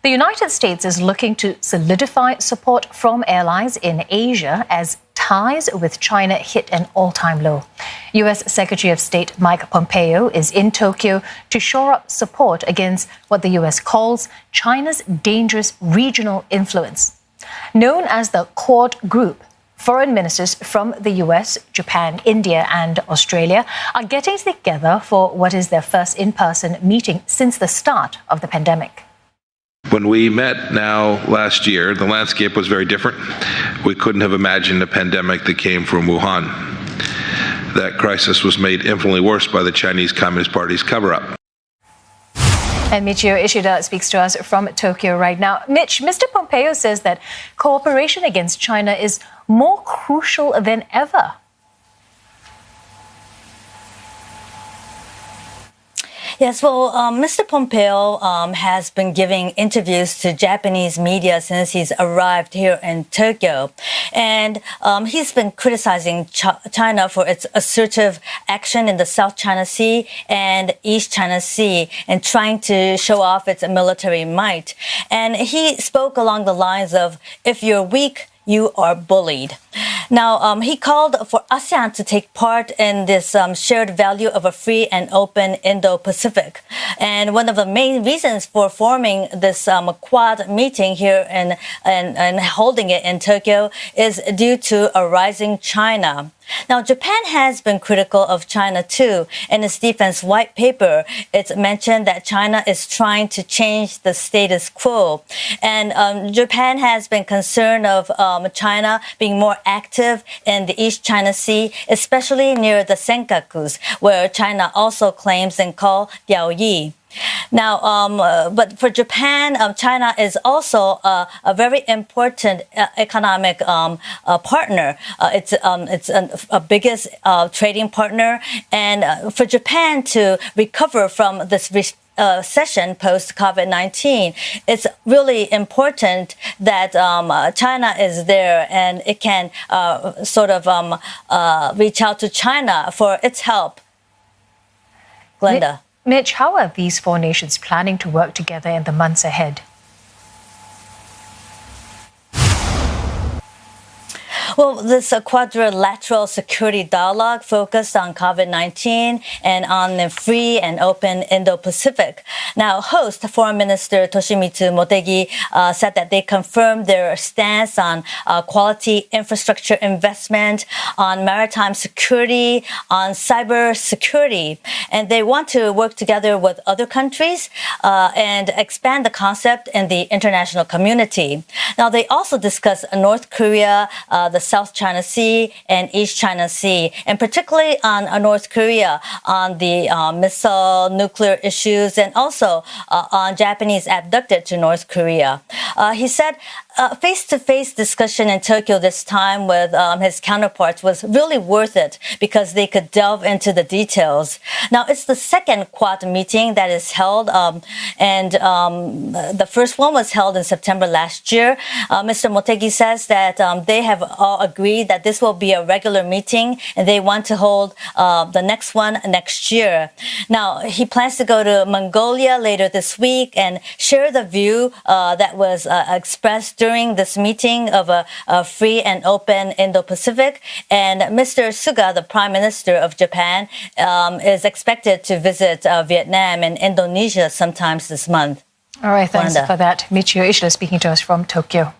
The United States is looking to solidify support from allies in Asia as ties with China hit an all-time low. U.S. Secretary of State Mike Pompeo is in Tokyo to shore up support against what the U.S. calls China's dangerous regional influence. Known as the Quad Group, foreign ministers from the U.S., Japan, India and Australia are getting together for what is their first in-person meeting since the start of the pandemic. When we met last year, the landscape was very different. We couldn't have imagined a pandemic that came from Wuhan. That crisis was made infinitely worse by the Chinese Communist Party's cover-up. And Michio Ishida speaks to us from Tokyo right now. Mitch, Mr. Pompeo says that cooperation against China is more crucial than ever. Yes, well, Mr. Pompeo has been giving interviews to Japanese media since he's arrived here in Tokyo. And he's been criticizing China for its assertive action in the South China Sea and East China Sea and trying to show off its military might. And he spoke along the lines of, if you're weak, you are bullied. Now, he called for ASEAN to take part in this shared value of a free and open Indo-Pacific. And one of the main reasons for forming this Quad meeting here and holding it in Tokyo is due to a rising China. Now, Japan has been critical of China, too. In its defense white paper, it's mentioned that China is trying to change the status quo. And Japan has been concerned of China being more active in the East China Sea, especially near the Senkakus, where China also claims and calls Diaoyi. Now, but for Japan, China is also a very important economic partner. It's a biggest trading partner, and for Japan to recover from this recession post-COVID-19, it's really important that China is there and it can reach out to China for its help. Glenda. Mitch, how are these four nations planning to work together in the months ahead? Well, this quadrilateral security dialogue focused on COVID-19 and on the free and open Indo-Pacific. Now, host Foreign Minister Toshimitsu Motegi said that they confirmed their stance on quality infrastructure investment, on maritime security, on cyber security. And they want to work together with other countries and expand the concept in the international community. Now, they also discussed North Korea, the South China Sea and East China Sea, and particularly on North Korea, on the missile nuclear issues, and also on Japanese abducted to North Korea. He said face-to-face discussion in Tokyo this time with his counterparts was really worth it because they could delve into the details. Now, it's the second Quad meeting that is held, and the first one was held in September last year. Mr. Motegi says that they have all agreed that this will be a regular meeting and they want to hold the next one next year. Now, he plans to go to Mongolia later this week and share the view that was expressed during this meeting of a free and open Indo-Pacific. And Mr. Suga, the Prime Minister of Japan, is expected to visit Vietnam and Indonesia sometimes this month. All right, thanks for that. Michio Ishida speaking to us from Tokyo.